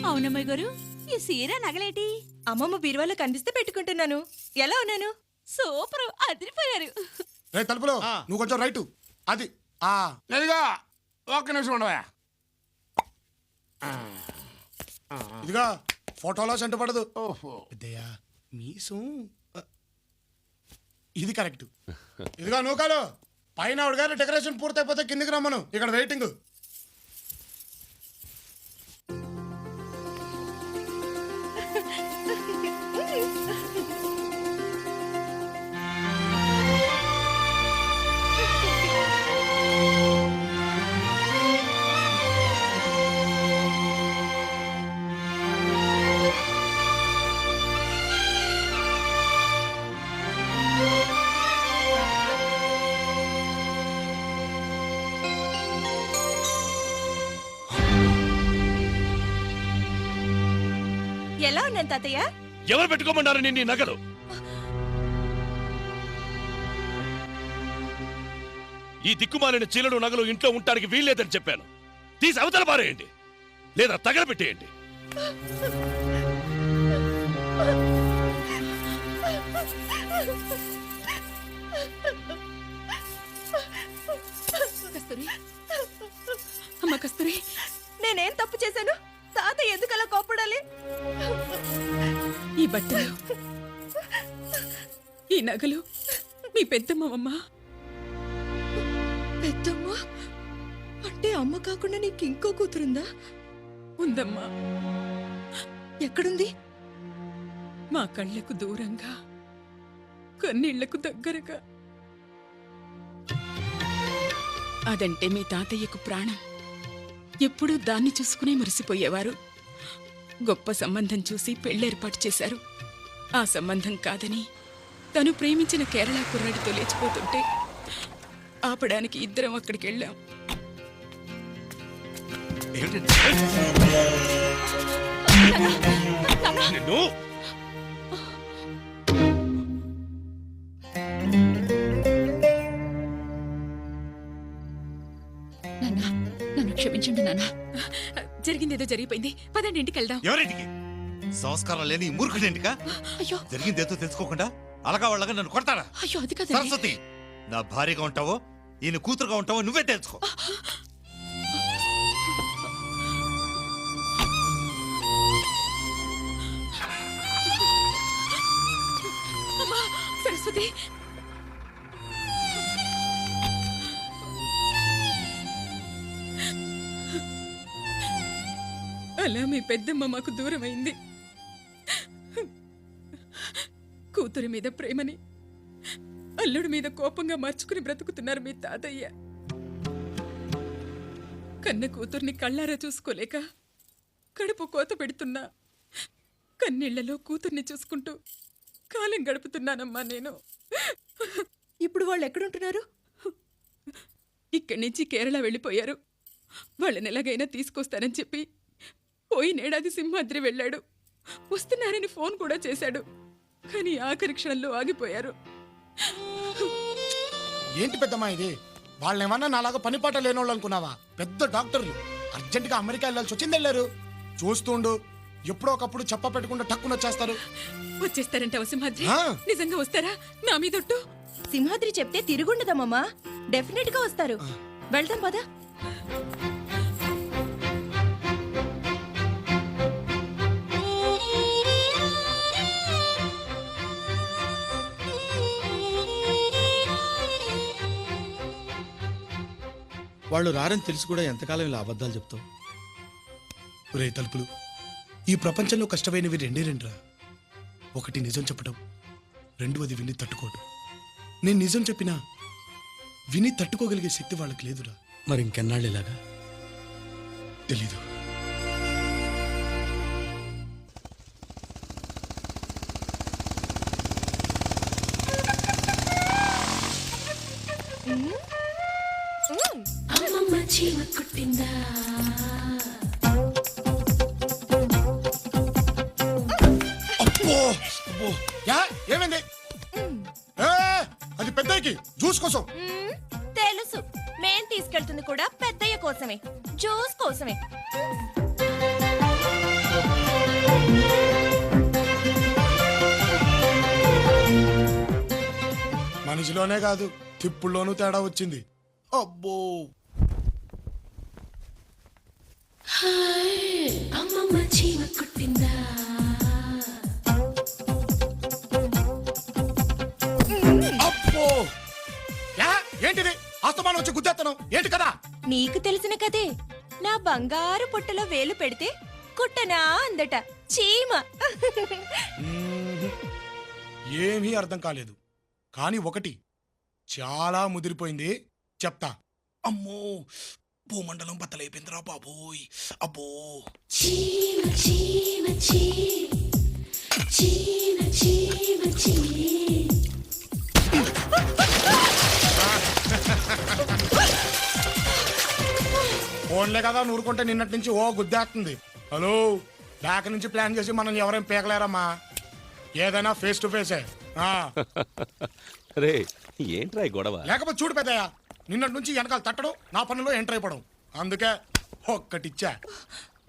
అవునమ్మాయి గారు, ఈ సీర నగలేటి? అమ్మమ్మ బీరువాలో కనిపిస్తే పెట్టుకుంటున్నాను. ఎలా ఉన్నాను? సూపర్, అదిరిపోయారు. తలుపులో నువ్వు కొంచెం రైటు. అది ఇదిగా ఒక్క నిమిషం ఉండవా. ఇదిగా ఫోటోలో సెంట పడదు. ఓహో, పెద్దయ్యా మీసం ఇది కరెక్ట్. ఇదిగా నూకాలు పైన ఆవిడ గారు డెకరేషన్ పూర్తయిపోతే కిందికి రమ్మను, ఇక్కడ వెయిటింగ్. ఎలా ఉన్నాను తాతయ్య? ఎవరు పెట్టుకోమన్నారు నిన్ను ఈ నగలు? ఈ దిక్కుమాలిన చీలలు నగలు ఇంట్లో ఉండటానికి వీల్లేదని చెప్పాను. తీసి అవతల పారేయండి, లేదా తగలబెట్టేయండి. కస్తూరి, అమ్మ కస్తూరి, నేనేం తప్పు చేశాను? తాతయ్య ఎందుకలా కోపడాలి? ఈ బట్టలు, ఈ నగలు మీ పెద్దమ్మమ్మ. పెద్దమ్మ అంటే అమ్మ కాకుండా నీకు ఇంకో కూతురుందా? ఉందమ్మా. ఎక్కడుంది? మా కళ్ళకు దూరంగా, కన్నీళ్లకు దగ్గరగా. అదంటే మీ తాతయ్యకు ప్రాణం. ఎప్పుడూ దాన్ని చూసుకునే మురిసిపోయేవారు. గొప్ప సంబంధం చూసి పెళ్లేర్పాటు చేశారు. ఆ సంబంధం కాదని తను ప్రేమించిన కేరళ కుర్రాడితో లేచిపోతుంటే ఆపడానికి ఇద్దరం అక్కడికి వెళ్ళాం. నిన్ను నన్ను క్షమించండి నాన్న. జరిగిందేదో జరిగిపోయింది, పదండి ఇంటికి వెళ్దాం. ఎవరింటికి? సంస్కారం లేని మూర్ఖుడింటికా? అయ్యో, జరిగిందేదో తెలుసుకోకుండా అలగా వాళ్ళగా నన్ను కొడతాడా? అయ్యో అది కదా సరస్వతి, నా భార్యగా ఉంటావో ఈయన కూతురుగా ఉంటావో నువ్వే తెలుసుకో. సరస్వతి, అలా మీ పెద్దమ్మ మాకు దూరమైంది. కూతురి మీద ప్రేమని అల్లుడి మీద కోపంగా మార్చుకుని బ్రతుకుతున్నారు మీ తాతయ్య. కన్న కూతుర్ని కళ్ళారా చూసుకోలేక కడుపు కోత పెడుతున్నా కన్నీళ్లలో కూతుర్ని చూసుకుంటూ కాలం గడుపుతున్నానమ్మా నేను. ఇప్పుడు వాళ్ళు ఎక్కడుంటున్నారు? ఇక్కడి నుంచి కేరళ వెళ్ళిపోయారు. వాళ్ళని ఎలాగైనా తీసుకొస్తానని చెప్పి పోయినేడాది సింహాద్రి వెళ్ళాడు. వస్తున్నారని ఫోన్ కూడా చేశాడు. కానీ ఆఖరి క్షణంలో ఆగిపోయారు. ఏంటి పెద్దమ్మా ఇది? వాళ్ళేమన్నా నాలాగా పనిపాట లేనోళ్ళు అనుకున్నావా? పెద్ద డాక్టర్లు అర్జెంటుగా అమెరికా వెళ్ళాల్సి వచ్చింది, వెళ్ళారు. చూస్తుండు, ఎప్పుడో ఒకప్పుడు చెప్ప పెట్టకుండా టక్కున వచ్చేస్తారు. వచ్చేస్తారంట సింహాద్రి? నిజంగా వస్తారా? నా మీదొట్టు. సింహాద్రి చెప్తే తిరుగుండదమ్మా. డెఫినెట్ గా వస్తారు. వెళ్దాం పదా. వాళ్ళు రారని తెలిసి కూడా ఎంతకాలం ఇలా అబద్ధాలు చెప్తావు? రే తలుపులు, ఈ ప్రపంచంలో కష్టమైనవి రెండే రెండురా. ఒకటి నిజం చెప్పడం, రెండవది విని తట్టుకోవడం. నేను నిజం చెప్పినా విని తట్టుకోగలిగే శక్తి వాళ్ళకి లేదురా. మరి ఇంకెన్నాళ్ళు ఇలాగా? తెలీదు. అమ్మమ్మ చీమ కుట్టిందా? యా ఏమైంది ఏ, అది పెద్దకి జ్యూస్ కోసం. తెలుసు, మేం తీసుకెళ్తుంది కూడా పెద్దయ్య కోసమే, జ్యూస్ కోసమే. మనిషిలోనే కాదు తిప్పుల్లోనూ తేడా వచ్చింది. అబ్బో అమ్మమ్మ చీమ కుట్టిందా అబ్బో యా ఏంటిది అస్తమానం వచ్చి గుద్దేస్తాను ఏంటి కదా. నీకు తెలిసిన కదే, నా బంగారు పుట్టలో వేలు పెడితే కుట్టనా అందట చీమ. ఏమీ అర్థం కాలేదు. కానీ ఒకటి చాలా ముదిరిపోయింది చెప్తా. అమ్మో భూమండలం బద్దలైపోయిందిరా బాబోయ్. అబ్బో చీమ చీమ చీ చీమ చీమ చీ ఫోన్లే కదా నూరుకుంటే నిన్నటి నుంచి ఓ గుద్దేస్తుంది. హలో బ్యాక్ నుంచి ప్లాన్ చేసి మనం ఎవరైనా పీకలేరమ్మా. ఏదైనా ఫేస్ టు ఫేసే. రే ఏంట్రా ఈ గొడవ? లేకపోతే చూడు పెద్దయ్య, నిన్నటి నుంచి వెనకాల తట్టడం, నా పనుల్లో ఎంటర్ అయిపోవడం. అందుకే ఒక్కటిచ్చా.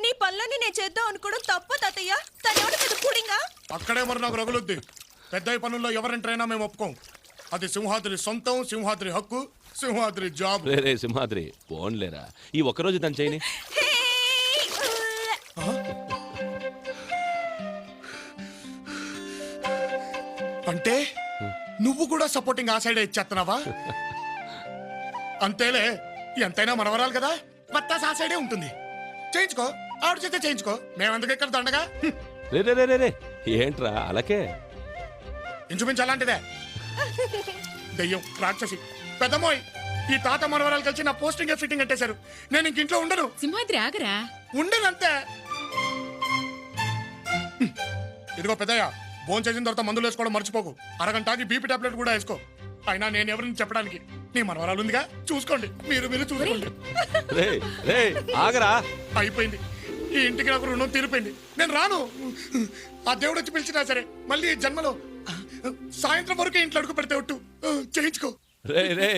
నీ పనులన్నీ నేను చేద్దాం అనుకోవడం తప్పు తాతయ్య. తనేవాడు పెద్ద కూడింగా. అక్కడే మరి నాకు రగులుద్ది. పెద్దయ్య పనుల్లో ఎవరు ఎంటర్ అయినా మేము ఒప్పుకోం. అది సింహాద్రి సొంతం, సింహాద్రి హక్కు, సింహాద్రి జాబ్. రే రే సింహాద్రి పోన్లేరా, ఈ ఒక్కరోజు తను చేయని. అంటే నువ్వు కూడా సపోర్టింగ్ ఆ సైడే ఇచ్చేస్తున్నావా? అంతేలే, ఎంతైనా మనవరాలు కదా, పత్తాస్ ఆ సైడే ఉంటుంది. చేయించుకో, ఆవిడ చేస్తే చేయించుకో. మేమెందుకు ఇక్కడ దండగా. రే రే రే రే రే ఏంట్రా అలాకే? ఇంచుమించు అలాంటిదే. దెయ్యం రాక్షసి పెద్దమ్మోయ్, ఈ తాత మనవరాలు కలిసి నా పోస్టింగ్ ఫిట్టింగ్ కట్టేశారు. నేను ఇంక ఇంట్లో ఉండను. సింహాద్రి ఆగరా. ఉండనంతే. ఇదిగో పెద్దయ్య, భోజనం చేసిన తర్వాత మందులు వేసుకోవడం మర్చిపోకు. అరగంటకి బీపీ టాబ్లెట్ కూడా వేసుకో. అయినా నేను ఎవరిని చెప్పడానికి, నీ మనవరాలు ఉందిగా, చూసుకోండి. మీరు చూసుకోండి. రే రే ఆగరా. అయిపోయింది, ఈ ఇంటికి నాకు రుణం తీరిపోయింది. నేను రాను. ఆ దేవుడు వచ్చి పిలిచినా సరే మళ్ళీ ఈ జన్మలో సాయంత్రం వరకు ఇంట్లో అడుగు పెడితే ఒట్టు చేయించుకో. రే రే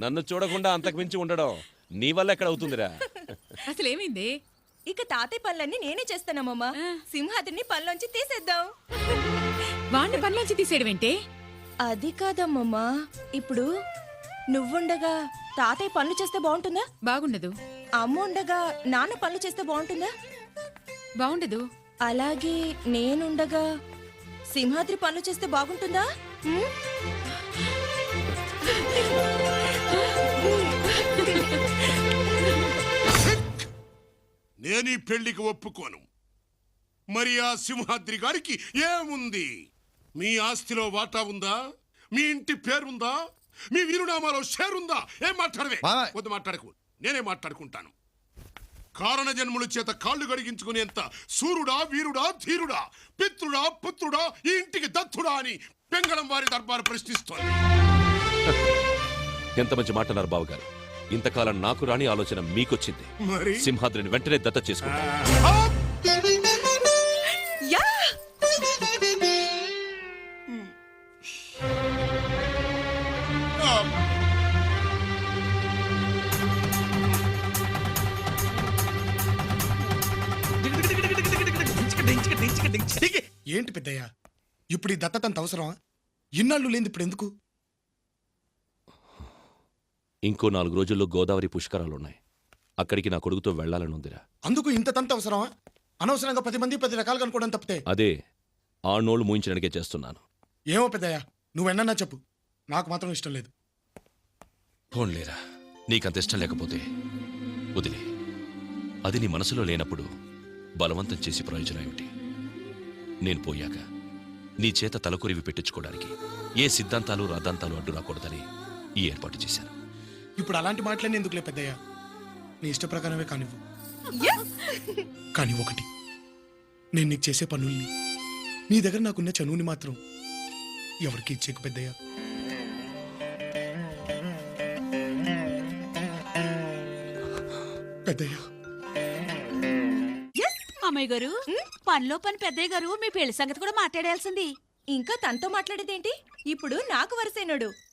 నన్ను చూడకుండా అంతకు మించి ఉండడం నీ వల్ల ఎక్కడ అవుతుందిరా? అసలు ఏమైంది? ఇక తాతయ్య పనులన్నీ నేనే చేస్తానమ్మమ్మ. సింహాద్రిని పనిలోంచి తీసేద్దాం. వాడిని పనిలోంచి తీసేయడం ఏంటి? అది కాదమ్మమ్మ, ఇప్పుడు నువ్వుండగా తాతయ్య పనులు చేస్తే బాగుంటుందా? బాగుండదు. అమ్మ ఉండగా నాన్న పనులు చేస్తే బాగుంటుందా? బాగుండదు. అలాగే నేనుండగా సింహాద్రి పనులు చేస్తే బాగుంటుందా? హ్మ్? నేను ఈ పెళ్లికి ఒప్పుకోను. మరి ఆ సింహాద్రి గారికి ఏముంది? మీ ఆస్తిలో వాటా ఉందా? మీ ఇంటి పేరుందా? మీ వీరునామాలో షేరుందా? ఏం మాట్లాడవే? మావయ్య. వద్దు మాట్లాడకు, నేనే మాట్లాడుకుంటాను. కారణ జన్ముల చేత కాళ్ళు గడిగించుకునేంత సూర్యుడా, వీరుడా, ధీరుడా, పిత్రుడా, పుత్రుడా, ఈ ఇంటికి దత్తుడా అని పెంగళం వారి దర్బారు ప్రశ్నిస్తోంది. ఎంత మంచి మాట అన్నారు బావగారు. ఇంతకాలం నాకు రాని ఆలోచన మీకొచ్చింది. మరి సింహాద్రిని వెంటనే దత్త చేసుకుంటా. ఆ! యా! ఏంటి పెద్దయ్య, ఇప్పుడు ఈ దత్తతంత అవసరమా? ఇన్నాళ్ళు లేని ఇప్పుడు ఎందుకు? ఇంకో 4 రోజుల్లో గోదావరి పుష్కరాలున్నాయి. అక్కడికి నా కొడుకుతో వెళ్లాలని ఉందిరా. అందుకు ఇంత తంత అవసరమా? అనవసరంగా 10 మంది 10 రకాలుగా అనుకోవడం తప్పితే. అదే ఆ నోళ్లు మూయించడానికే చేస్తున్నాను. ఏమో పెద్దయ్య, నువ్వెన్నా చెప్పు, నాకు మాత్రం ఇష్టం లేదు. పోన్లేరా, నీకంత ఇష్టం లేకపోతే వదిలే. అది నీ మనసులో లేనప్పుడు బలవంతం చేసి ప్రయోజనం ఏమిటి? నేను పోయాక నీ చేత తలకొరివి పెట్టించుకోవడానికి ఏ సిద్ధాంతాలు రాద్ధాంతాలు అడ్డు రాకూడదని ఈ ఏర్పాటు చేశాను. ఇప్పుడు అలాంటి మాటలన్నీ ఎందుకులే పెద్దయ్య, నీ ఇష్ట ప్రకారమే కానివ్వు. కానీ ఒకటి, నేను నీకు చేసే పనుల్ని, నీ దగ్గర నాకున్న చనువుని మాత్రం ఎవరికి ఇచ్చేకు పెద్దయ్య. పెద్దయ్య, అమ్మాయి గారు, పనిలో పని పెద్దయ్య గారు మీ పెళ్లి సంగతి కూడా మాట్లాడాల్సింది. ఇంకా తనతో మాట్లాడేదేంటి? ఇప్పుడు నాకు వరసైనడు.